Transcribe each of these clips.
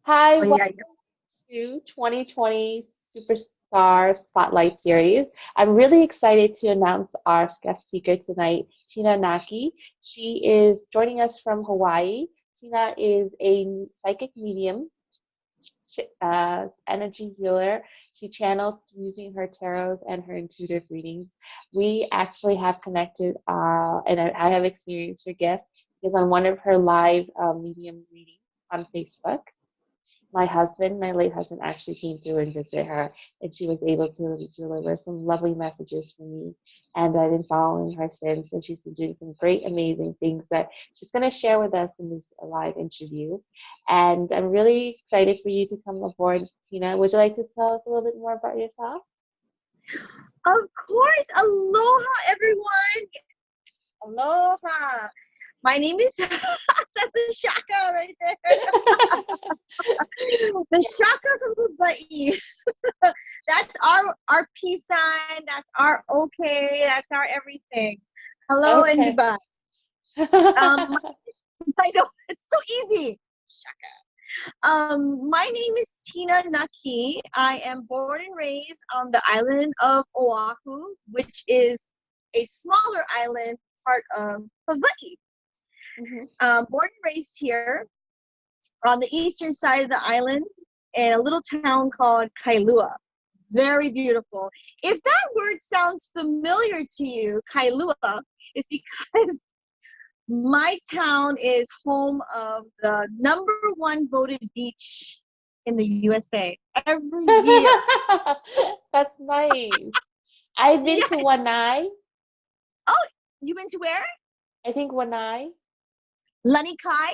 Hi, Oh welcome yeah. to 2020 Superstar Spotlight Series. I'm really excited to announce our guest speaker tonight, Tina Naki. She is joining us from Hawaii. Tina is a psychic medium, energy healer. She channels using her tarots and her intuitive readings. We actually have connected, and I have experienced her gift because on one of her live medium readings on Facebook, my late husband, actually came through and visited her, and she was able to deliver some lovely messages for me. And I've been following her since, and she's been doing some great, amazing things that she's going to share with us in this live interview. And I'm really excited for you to come aboard, Tina. Would you like to tell us a little bit more about yourself? Of course. Aloha, everyone. Aloha. My name is that's the shaka right there. The shaka from Hawaii. That's our peace sign. That's our okay. That's our everything. Hello and Okay. goodbye. Um, I know it's so easy. My name is Tina Naki. I am born and raised on the island of Oahu, which is a smaller island part of Hawaii. Mhm. Born and raised here on the eastern side of the island in a little town called Kailua. Very beautiful. If that word sounds familiar to you, Kailua, is because my town is home of the number one voted beach in the USA every year. That's nice. I've been to Yes. Wanai. Oh, you went to where? I think Wanai. Lanikai?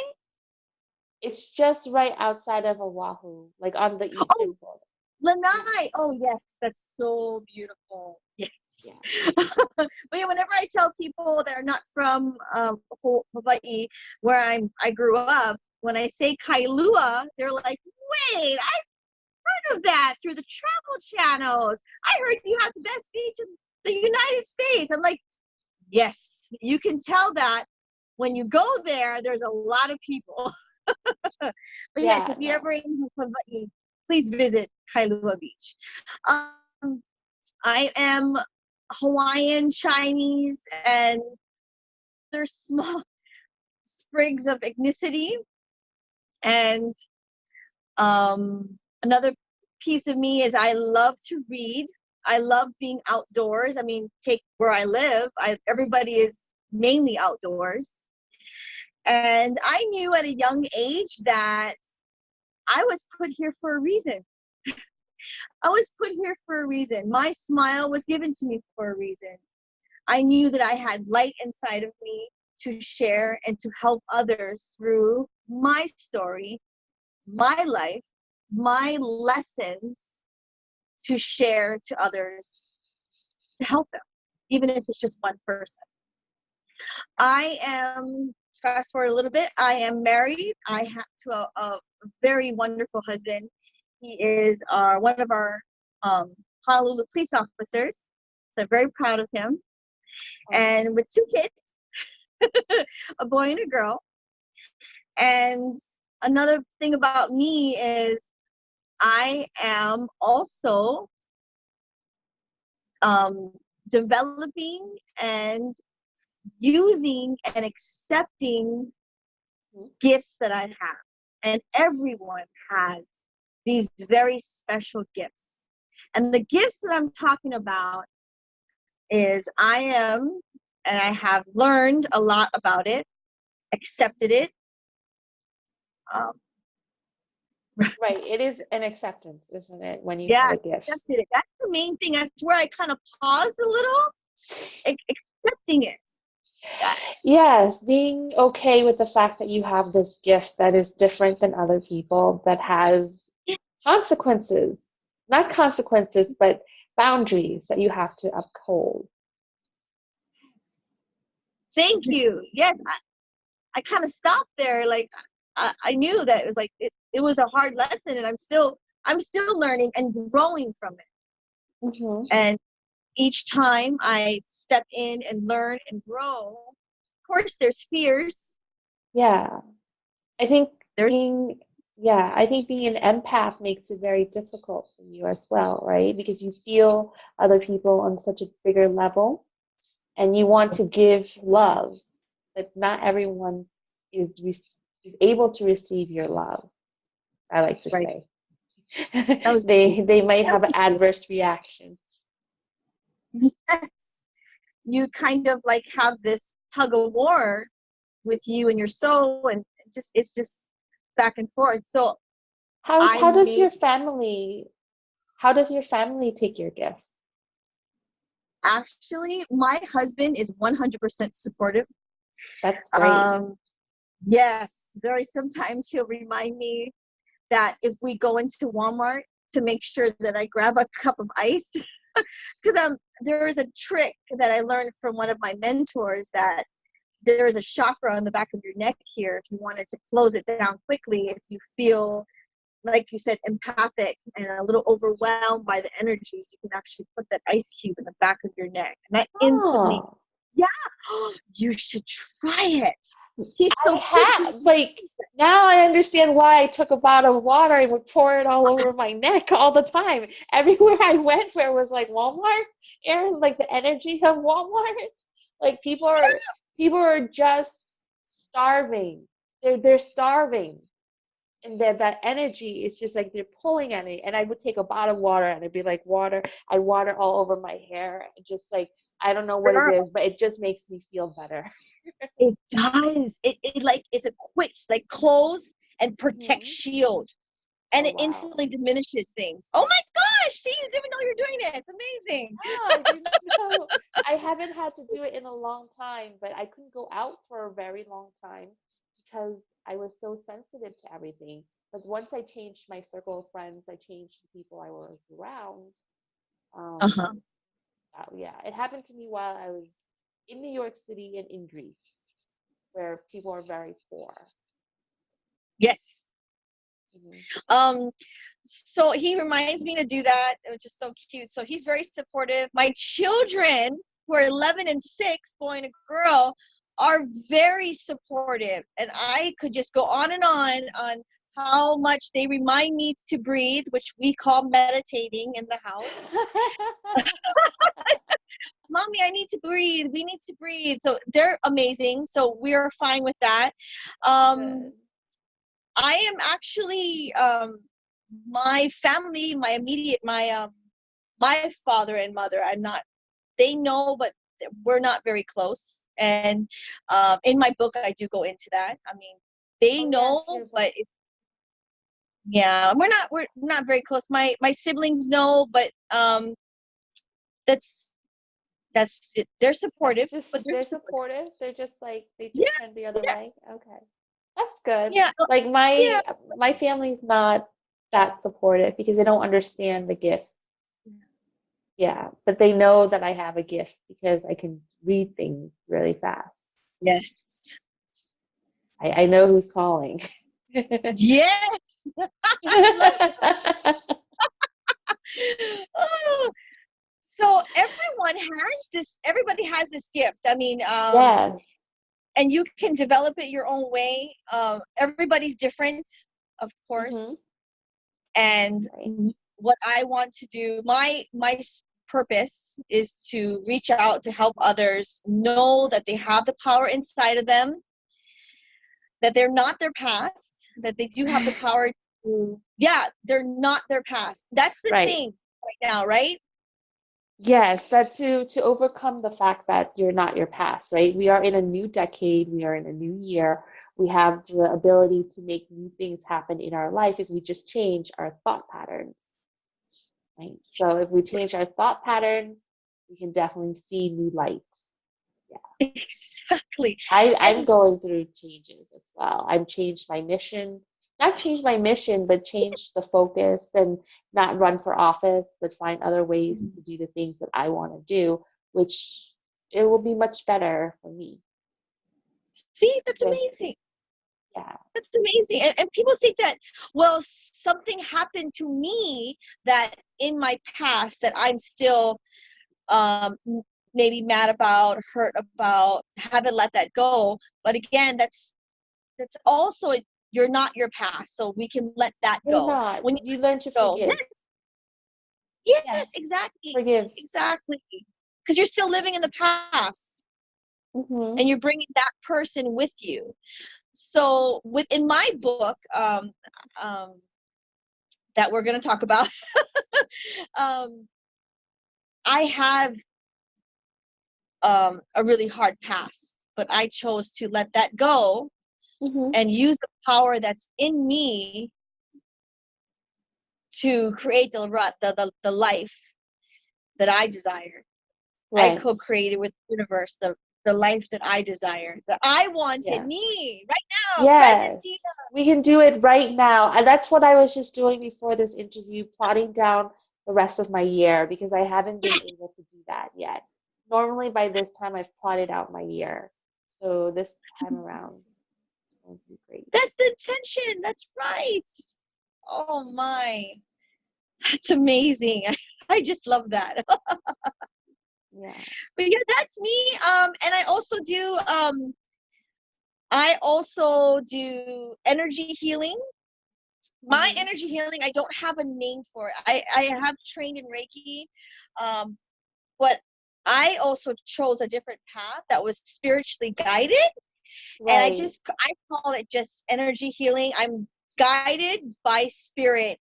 It's just right outside of Oahu, like on the Oh, eastern border. Yeah, Lanai. Oh, yes. That's so beautiful. yeah. Yes. But yeah, whenever I tell people that are not from Hawaii, where I grew up, when I say Kailua, they're like, wait, I heard of that through the travel channels. I heard you have the best beach in the United States. I'm like, yes, you can tell that when you go there, there's a lot of people. But yes, Yeah, if you're no. ever in Hawaii, please visit Kailua Beach. I am Hawaiian, Chinese, and there's small sprigs of ethnicity. And another piece of me is I love to read. I love being outdoors. I mean, take where I live. Everybody is mainly outdoors. And I knew at a young age that I was put here for a reason. I was put here for a reason. My smile was given to me for a reason. I knew that I had light inside of me to share and to help others through my story, my life, my lessons to share to others to help them, even if it's just one person. I am, fast forward a little bit, I am married. I have to a very wonderful husband. He is one of our Honolulu police officers. So I'm very proud of him. Oh, And with two kids, a boy and a girl. And another thing about me is I am also um, developing and using and accepting mhm. gifts that I have. And everyone has these very special gifts. And the gifts that I'm talking about is I am, and I have learned a lot about it, accepted it. Um, Right. It is an acceptance, isn't it, when you have yeah, a gift? accepted it. That's the main thing. That's where I kind of paused a little, accepting it. Uh, Yes, being okay with the fact that you have this gift that is different than other people, that has consequences. Not consequences, but boundaries that you have to uphold. Thank you. Yes, I kind of stopped there. Like I knew that it was like it was a hard lesson, and I'm still learning and growing from it. Hmm. And each time I step in and learn and grow, of course, there's fears. Yeah. I think There's being Yeah, I think being an empath makes it very difficult for you as well, right? Because you feel other people on such a bigger level and you want to give love, but not Yes, everyone is is able to receive your love, I like that's to right. say. That was They might have an beautiful. adverse reaction. Yes. You kind of like have this tug of war with you and your soul, and just it's just back and forth. So I How does made, your family how does your family take your gifts? actually, my husband is 100% supportive. That's great. Um, yes, very sometimes he'll remind me that if we go into Walmart to make sure that I grab a cup of ice, because there is a trick that I learned from one of my mentors, that there is a chakra on the back of your neck here. If you wanted to close it down quickly, if you feel, like you said, empathic and a little overwhelmed by the energies, you can actually put that ice cube in the back of your neck. And that instantly, Oh, yeah, you should try it. He's I so cute. have like now I understand why I took a bottle of water and would pour it all over my neck all the time. Everywhere I went where it was like Walmart, Aaron, like the energy of Walmart, like people are just starving. They're starving. And that energy is just like they're pulling at it. And I would take a bottle of water and it'd be like water. I water all over my hair. Just like I don't know what it Girl, is, but it just makes me feel better. it does. It like it's a quick like close and protect Hmm. shield. And Oh it wow. instantly diminishes things. Oh my gosh, see, you didn't even know you're doing it. It's amazing. Oh, I didn't know. I haven't had to do it in a long time, but I couldn't go out for a very long time because I was so sensitive to everything. But once I changed my circle of friends, I changed the people I was around. Um, Uh-huh. yeah, it happened to me while I was in New York City and in Greece, where people are very poor. Yes. Hmm. Um, so he reminds me to do that, which is so cute. So he's very supportive. My children, who are 11 and 6, boy and a girl, are very supportive. And I could just go on and on how much they remind me to breathe, which we call meditating in the house. Mommy, I need to breathe. We need to breathe. So they're amazing. So we're fine with that. Um, Good. I am actually, my family, my immediate, my father and mother, I'm not, they know, but we're not very close. And in my book, I do go into that. I mean, they Oh yes, know, your but book. yeah, we're not very close. My siblings know, but that's that's it. They're supportive, That's but just they're they're supportive. supportive. They're just like they Yeah, just turn the other yeah, way. Okay. That's good. yeah, Like yeah. my family's not that supportive because they don't understand the gift. Yeah, but they know that I have a gift because I can read things really fast. Yes. I know who's calling. Yes. I love it. Oh, so everybody has this gift. I mean, Yes. and you can develop it your own way. Everybody's different, of Hmm. course. And Right. what I want to do, my purpose is to reach out to help others know that they have the power inside of them, that they're not their past, that they do have the power to, yeah, they're not their past. That's the Right. thing right now, right? Yes, that to overcome the fact that you're not your past, right? We are in a new decade, we are in a new year. We have the ability to make new things happen in our life if we just change our thought patterns, right? So if we change our thought patterns, we can definitely see new light. Yeah. Exactly. I'm And going through changes as well. I've changed my mission, not changed my mission, but changed the focus and not run for office, but find other ways to do the things that I want to do, which it will be much better for me see, that's because amazing. yeah, That's amazing. And people think that, well, something happened to me that in my past that I'm still maybe mad about, hurt about, haven't let that go. But again, that's also you're not your past, so we can let that You're go. not. When you You learn to go, forgive. yes, Yes, exactly, forgive. exactly, because you're still living in the past, Mm-hmm. and you're bringing that person with you. So within my book, um, that we're going to talk about, um, I have a really hard past, but I chose to let that go Mm-hmm. and use the power that's in me to create the life that I desire. I Right. co-created with the universe the life that I desire, that I wanted, Yeah. me right now, present Yes. Tina. We can do it right now. And that's what I was just doing before this interview, plotting down the rest of my year because I haven't been able to do that yet. Normally by this time I've plotted out my year. So this time around it's going to be great. That's the intention. That's right. Oh my, that's amazing. I just love that. Yeah. But yeah, that's me. And I also do energy healing. My Hmm. energy healing, I don't have a name for it. I have trained in Reiki, um, but I also chose a different path that was spiritually guided, and Right. I call it just energy healing. I'm guided by spirit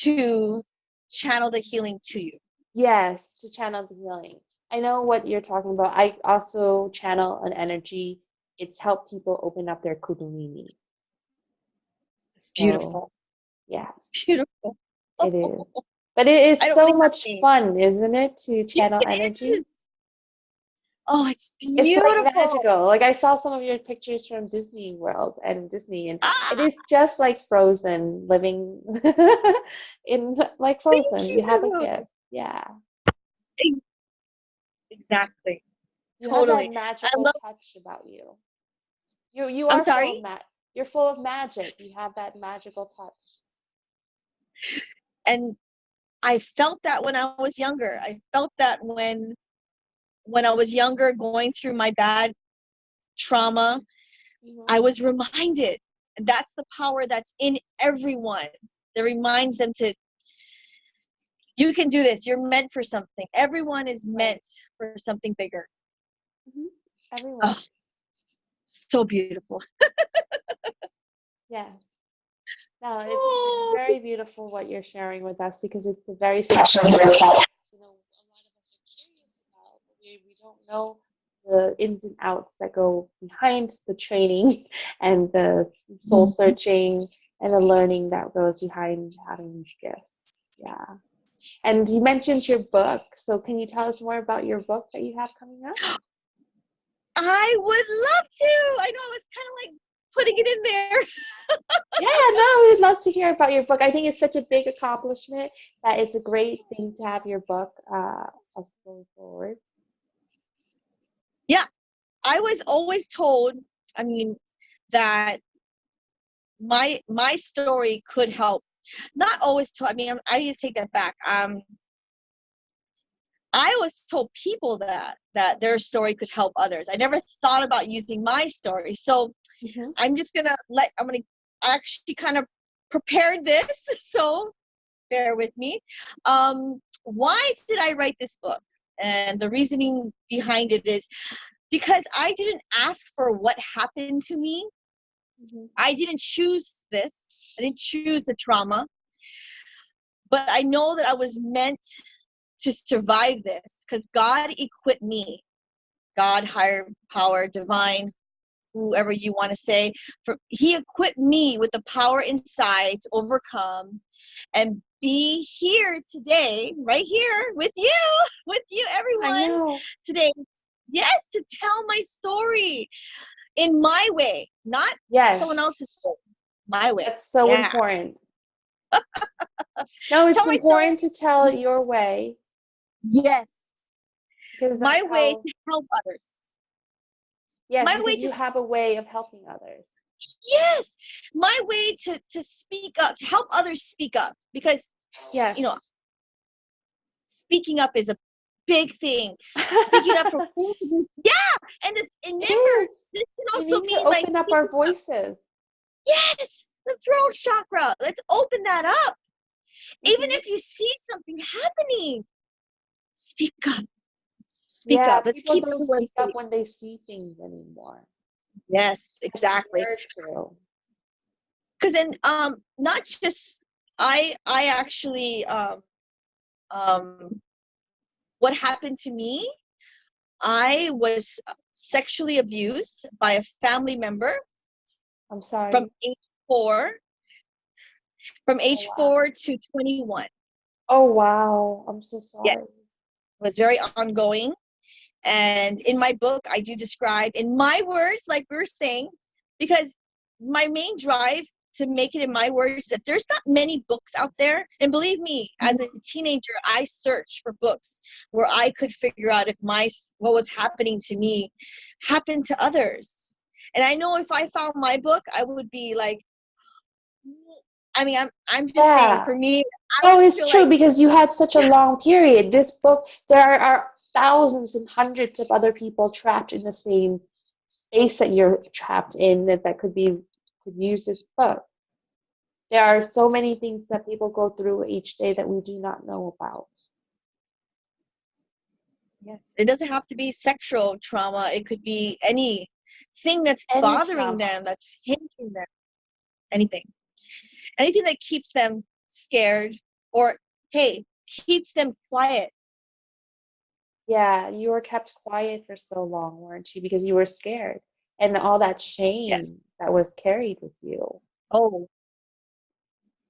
to channel the healing to you. Yes, to channel the healing. I know what you're talking about. I also channel an energy. It's helped people open up their kundalini. It's So, beautiful. yeah, It's beautiful. it is. But I it's don't so think I've much seen. fun, isn't it, to Yes, channel it is. energy? Oh, it's It's like beautiful. magical. Like I saw some of your pictures from Disney World and Disney, and it Ah, is just like Frozen, living in like thank Frozen. You have a you. gift. Yeah. Ex- Exactly. You have that Totally. I magical love. touch about you. You I'm are full of sorry. you're full of magic. You have that magical touch. And I felt that when I was younger. I felt that when I was younger, going through my bad trauma, Hmm. I was reminded. And that's the power that's in everyone that reminds them to, you can do this. You're meant for something. Everyone is meant Right. for something bigger. Hmm. Oh, Everyone. so beautiful. Yes. No, it's Oh, very beautiful what you're sharing with us because it's a very special gift that a lot of us are curious about, but we don't know the ins and outs that go behind the training and the soul searching and the learning that goes behind having these gifts. Yeah. And you mentioned your book, so can you tell us more about your book that you have coming up? I would love to. I know I was kind of like putting it in there. Yeah, no, we'd love to hear about your book. I think it's such a big accomplishment that it's a great thing to have your book of going forward. Yeah, I was always told, I mean, that my story could help. Not always told. I mean, I need to take that back. I always told people that their story could help others. I never thought about using my story. So Hmm. I'm gonna actually kind of prepared this. So bear with me. Why did I write this book? And the reasoning behind it is because I didn't ask for what happened to me. Hmm. I didn't choose this. I didn't choose the trauma, but I know that I was meant to survive this because God equipped me. God, higher power, divine, whoever you want to say, He equipped me with the power inside to overcome and be here today, right here with you, I everyone, know. today. Yes, to tell my story in my way, not someone Yes, else's way, my way. that's so Yeah. important. No, it's Tell my story. important to tell it your way Yes. because My that's way how, to help others. yes, My way because to you have a way of helping others. yes. My way to speak up, to help others speak up because you know, Yes. speaking up is a big thing. Speaking up for who yeah, and It remember is. this can We also need to mean like open up our speaking up. voices. Yes, the throat chakra. Let's open that up. Even Hmm. if you see something happening, speak up. Speak Yeah, up. Let's people keep don't everyone speak up safe. when they see things anymore. Yes, They're exactly. scared to. Because then, not just I actually um, what happened to me. I was sexually abused by a family member I'm from sorry. age four, from Oh age wow. 4 to 21. Oh wow. I'm so Yes, sorry. it was very ongoing. And in my book, I do describe in my words, like we were saying, because my main drive to make it in my words that there's not many books out there. And believe me, as a teenager, I searched for books where I could figure out if what was happening to me happened to others. And I know if I found my book, I would be like, I mean, I'm just saying Yeah. for me, I No, would it's feel true like, because you had such a long period. This book, there are thousands and hundreds of other people trapped in the same space that you're trapped in that could use this book. There are so many things that people go through each day that we do not know about. yes, it doesn't have to be sexual trauma. It could be anything that's Any bothering trauma. them, that's hindering them, anything. Anything that keeps them scared or, hey, keeps them quiet. Yeah, you were kept quiet for so long, weren't you? Because you were scared. And all that Yes. shame that was carried with you. Oh,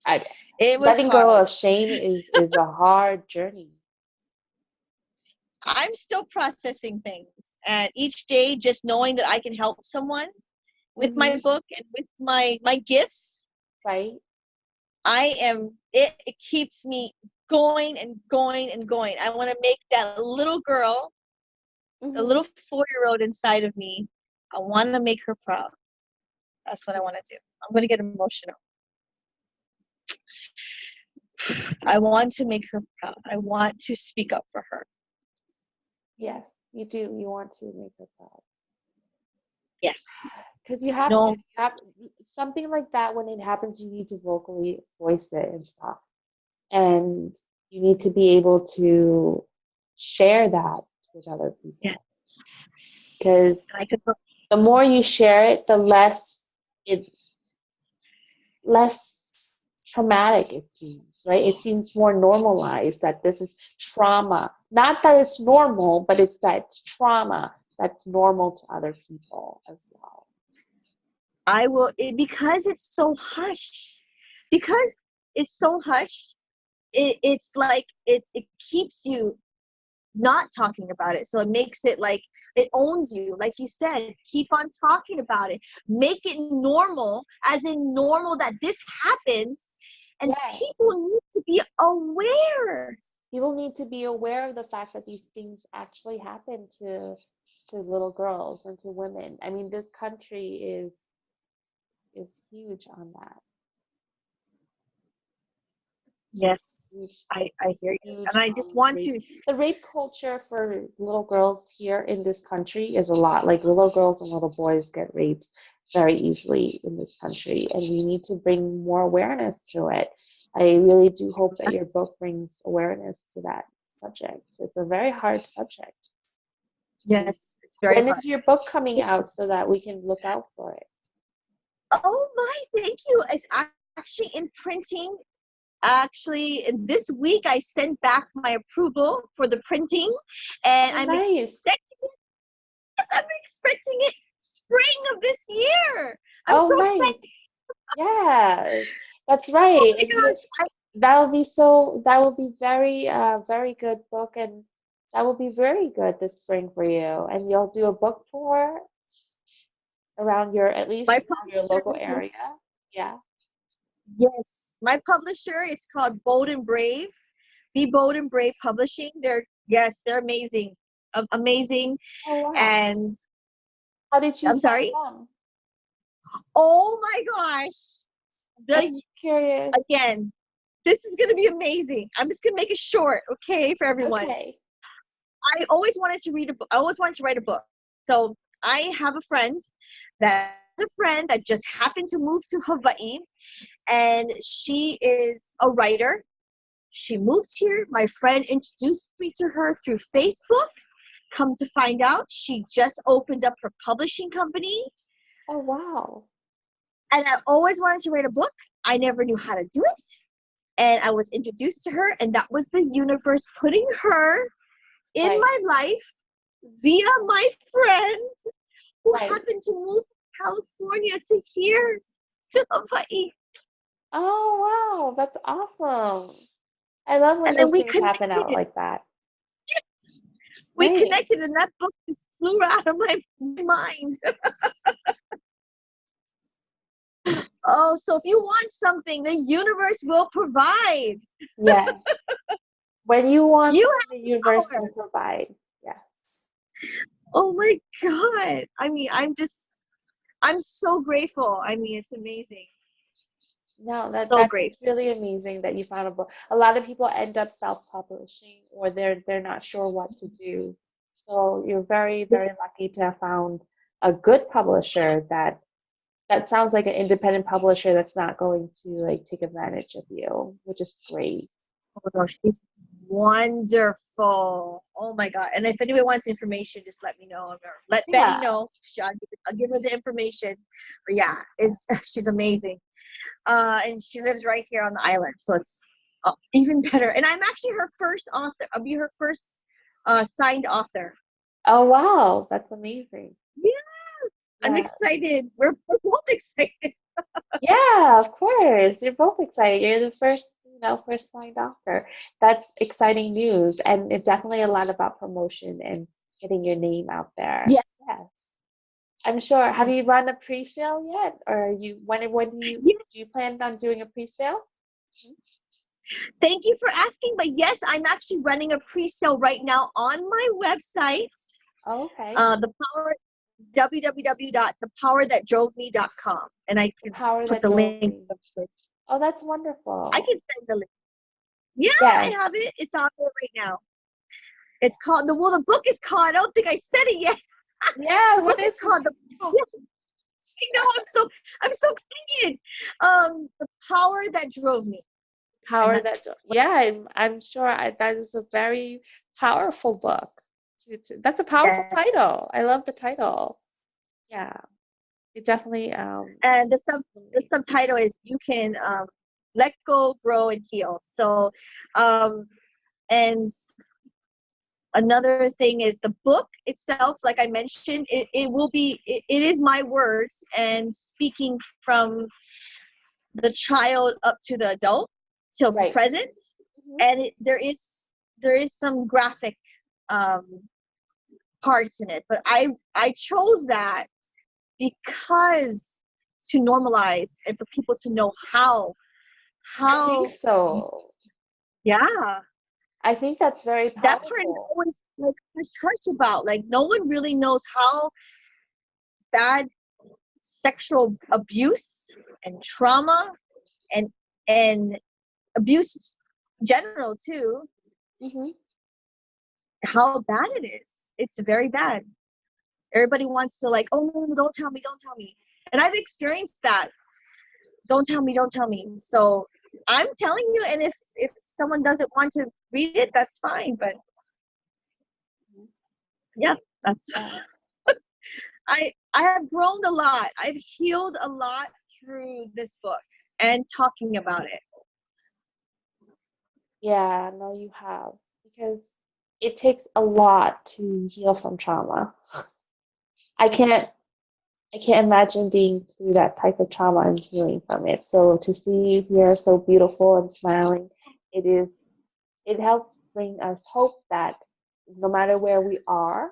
I, it was letting go hard. of shame is a hard journey. I'm still processing things. And each day, just knowing that I can help someone with my Hmm. book and with my gifts, Right? it keeps me going and going and going. I want to make that little girl, the Hmm. little 4-year-old inside of me, I want to make her proud. That's what I want to do. I'm going to get emotional. I want to make her proud. I want to speak up for her. Yes, you do. You want to make her proud. Yes. Because you have to. No. You have something like that when it happens, you need to vocally voice it and stuff. And you need to be able to share that with other Yes. people. Because I could. the more you share it, the it less traumatic it seems, right? It seems more normalized that this is trauma. Not that it's normal, but it's that it's trauma that's normal to other people as well. I will. Because it's so hush. Because it's so hush. It's like it keeps you not talking about it. So it makes it like it owns you. Like you said, keep on talking about it. Make it normal, as in normal that this happens. And Yeah. people need to be aware. People need to be aware of the fact that these things actually happen to little girls and to women. I mean, this country is huge on that. Yes, Huge, I hear you. huge And I just want rape. to, The rape culture for little girls here in this country is a lot. Like little girls and little boys get raped very easily in this country, and we need to bring more awareness to it. I really do hope that your book brings awareness to that subject. It's a very hard subject. And yes, it's very when hard. is your book coming out so that we can look out for it? Oh my, thank you. It's actually in printing. Actually, this week I sent back my approval for the printing, and Oh, nice. I'm expecting it spring of this year. I'm Oh, so excited. nice. Yeah, that's Oh right. my And you, gosh. that will be very, very good book, and that will be very good this spring for you. And you'll do a book tour around at least My around your publisher, local area. Yeah. yes, my publisher, it's called Bold and Brave. Be Bold and Brave Publishing. They're amazing. Amazing. Oh, wow. And How did you I'm find sorry. them? Oh my gosh. I'm The curious. Again, this is gonna be amazing. I'm just gonna make it short, okay, for everyone. Okay. I always wanted to write a book. So I have a friend that has a a friend that just happened to move to Hawaii, and she is a writer. She moved here. My friend introduced me to her through Facebook. Come to find out, she just opened up her publishing company. Oh, wow. And I always wanted to write a book. I never knew how to do it. And I was introduced to her, and that was the universe putting her in Right. my life via my friend who Right. happened to move from California to here to Hawaii. Oh, wow. That's awesome. I love when And then those we things happen out connected. like that. We Right. connected, and that book just flew out of my mind. Oh, so if you want something, the universe will provide. Yes. When you want You something, the have universe power. will provide. Yes. Oh my God. I mean, I'm so grateful. I mean, it's amazing. No, So that's grateful. really amazing that you found a book. A lot of people end up self-publishing or they're not sure what to do. So you're very, very Yes. lucky to have found a good publisher that sounds like an independent publisher that's not going to like take advantage of you, which is great. Oh my gosh, she's wonderful. Oh my God. And if anybody wants information, just let me know. Or let Betty Yeah. know. I'll give her the information. But yeah, it's she's amazing. And she lives right here on the island. So it's even better. And I'm actually her first author. I'll be her first signed author. Oh, wow. That's amazing. Yeah, I'm Yeah. excited. We're both excited. Yeah, of course. You're both excited. You're the first, first signed author. That's exciting news. And it's definitely a lot about promotion and getting your name out there. Yes. Yes. I'm sure. Have you run a pre-sale yet? Or when do you Yes. plan on doing a pre-sale? Thank you for asking. But yes, I'm actually running a pre-sale right now on my website. Oh, okay. The power www.thepowerthatdroveme.com, and I The can power put that the drove links. me. Oh, that's I wonderful. can send the link. Yeah, I Yes. have it. It's on there right now. It's called the book is called. I don't think I said it yet. Yeah, The what book is is it? called the. I know. I'm so excited. The power that drove me, and Power that, that's what. yeah, I'm sure that is a very powerful book. That's a powerful Yes. title. I love the title. Yeah, it definitely And the amazing. subtitle is you can let go, grow, and heal. So, um, and another thing is the book itself, like I mentioned, it will be it is my words and speaking from the child up to the adult till Right. present, Hmm. and there is some graphic um, parts in it, but I chose that because to normalize and for people to know I think how so. yeah, I think that's very that part is powerful. always like hush about, like no one really knows how bad sexual abuse and trauma and and abuse general too, Hmm. how bad it is. It's very bad. Everybody wants to like, oh no, don't tell me. And I've experienced that. Don't tell me. So I'm telling you, and if someone doesn't want to read it, that's fine. But yeah, that's Yeah. I have grown a lot. I've healed a lot through this book and talking about it. Yeah, no, you have. Because it takes a lot to heal from trauma. I can't I can't imagine being through that type of trauma and healing from it. So to see you here so beautiful and smiling, it is it helps bring us hope that no matter where we are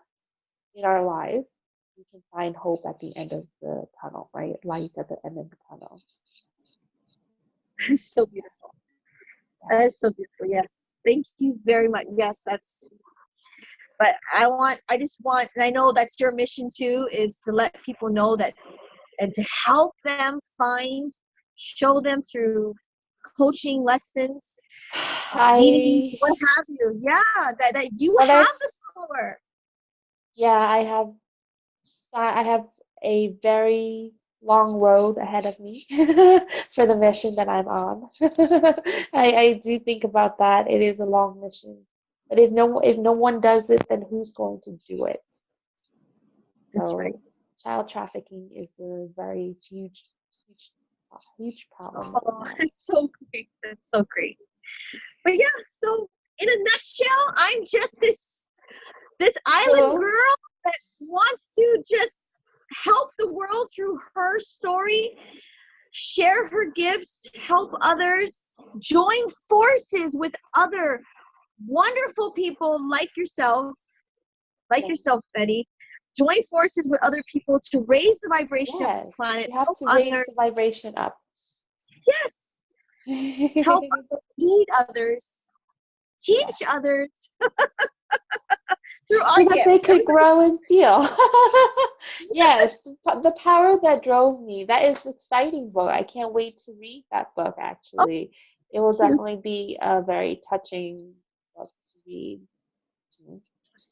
in our lives, we can find hope at the end of the tunnel, right? Light at the end of the tunnel. It's so beautiful. Yeah. That is so beautiful. Yes. Thank you very much. Yes, that's but I just want, and I know that's your mission too, is to let people know that and to help them find, show them through coaching lessons, meetings, I what have you. Yeah, that you well, have the that's power. yeah, I have a very long road ahead of me for the mission that I'm on. I do think about that. It is a long mission. But if no one does it, then who's going to do it? That's right. So child trafficking is a very huge problem right Oh, now. that's so great. That's so great. But yeah, so in a nutshell, I'm just this island So girl that wants to just help the world through her story, share her gifts, help others, join forces with other wonderful people like yes, yourself, Betty. Join forces with other people to raise the vibration of this yes, planet, we have help to raise others. the vibration up. Yes, help others, lead others, Yes. teach others through So our that they gifts. could Everybody, grow and feel. Yes, the power that drove me. That is an exciting book. I can't wait to read that book, oh, actually. It will thank you. definitely be a very touching book to read.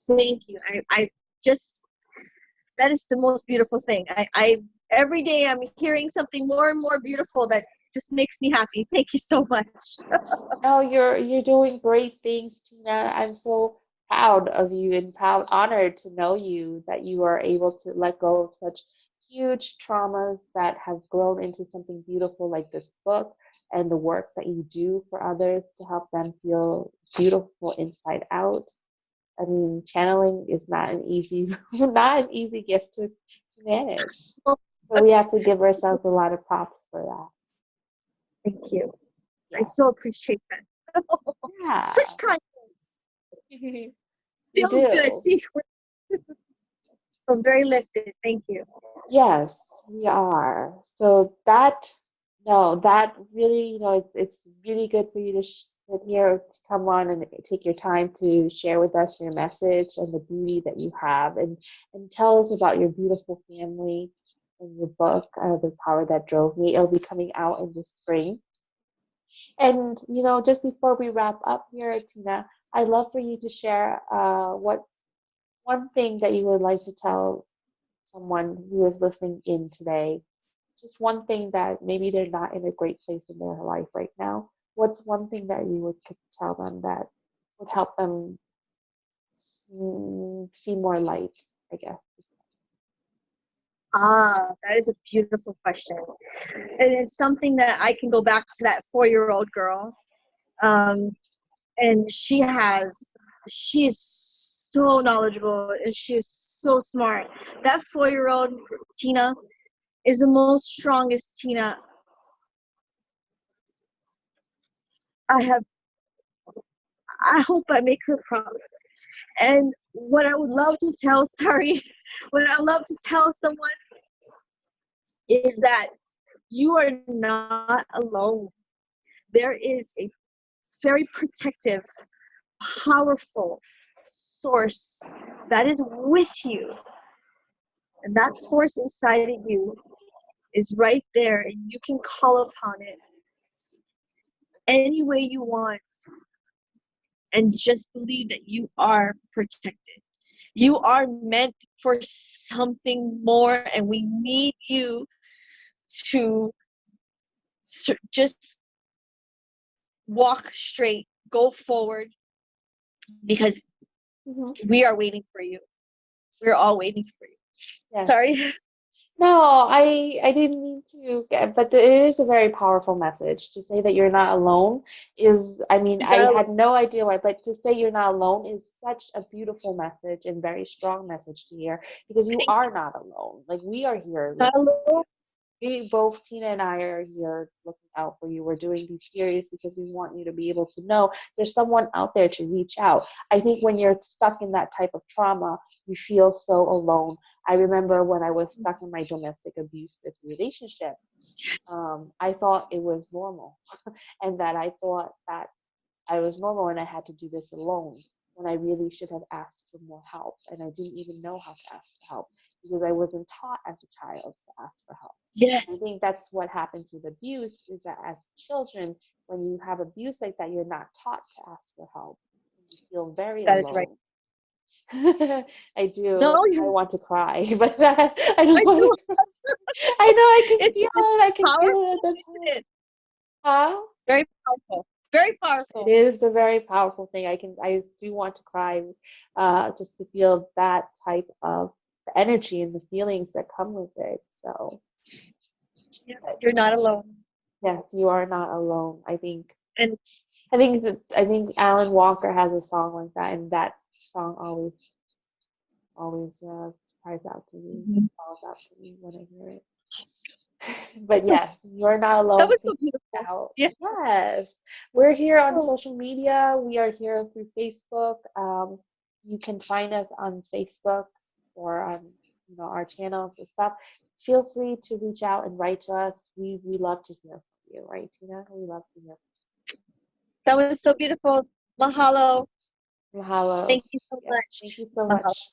Thank you. I just, that is the most beautiful thing. I every day I'm hearing something more and more beautiful that just makes me happy. Thank you so much. No, you're doing great things, Tina. I'm so proud of you and proud, honored to know you that you are able to let go of such huge traumas that have grown into something beautiful like this book and the work that you do for others to help them feel beautiful inside out. I mean, channeling is not an easy not an easy gift to manage. Well, So we have to give ourselves a lot of props for that. thank you. I Yes. so appreciate that. Such Yeah. kindness. You Feels good. do. See, I'm very lifted. Thank you. Yes, we are. So that, no, that really, it's really good for you to sit here to come on and take your time to share with us your message and the beauty that you have, and tell us about your beautiful family and your book, The Power That Drove Me. It'll be coming out in the spring. And just before we wrap up here, Tina, I'd love for you to share what one thing that you would like to tell someone who is listening in today, just one thing that maybe they're not in a great place in their life right now, what's one thing that you would could tell them that would help them see more light, I guess? Ah, that is a beautiful question. And it's something that I can go back to that 4-year-old girl. Um, and she is so knowledgeable and she is so smart. That 4-year-old Tina is the most strongest Tina I have. I hope I make her proud. And what I would love to tell, sorry, what I love to tell someone is that you are not alone. There is a very protective, powerful source that is with you. And that force inside of you is right there, and you can call upon it any way you want. And just believe that you are protected. You are meant for something more, and we need you to just walk straight, go forward, because Hmm. we are waiting for you. We're all waiting for you. Yes. Sorry. No, I didn't mean to, but it is a very powerful message. To say that you're not alone is, I mean, I Not had no idea why, but to say you're not alone is such a beautiful message and very strong message to hear because you are not alone. Like we are here looking out for alone. you. We both, Tina and I, are here looking out for you. We're doing these series because we want you to be able to know there's someone out there to reach out. I think when you're stuck in that type of trauma, you feel so alone. I remember when I was stuck in my domestic abusive relationship, I thought it was normal, and that I thought that I was normal and I had to do this alone when I really should have asked for more help. And I didn't even know how to ask for help because I wasn't taught as a child to ask for help. I Yes, think that's what happens with abuse is that as children, when you have abuse like that, you're not taught to ask for help. You feel very that is right. alone. I do. No, I you. want to cry, but I I don't want do. to cry. I know I can It's feel it. I can feel it powerful, at the isn't time. it? Huh? Very powerful. Very It powerful. is a very powerful thing. I do want to cry, just to feel that type of energy and the feelings that come with it. So, Yeah, but you're not alone. yes, you are not alone. And I think Alan Walker has a song like that, and that song always cries out to me, mhm. calls out to me when I hear it. But So yes, you're not that alone. was Please so beautiful. reach out. Yeah. Yes, we're here on Oh, social media. We are here through Facebook. You can find us on Facebook or on our channel for stuff. Feel free to reach out and write to us. We love to hear from you, right, Tina? We love to hear that was so beautiful. Mahalo. from you. Mahalo. Thank you so Yes, thank much. you so Mahalo. much.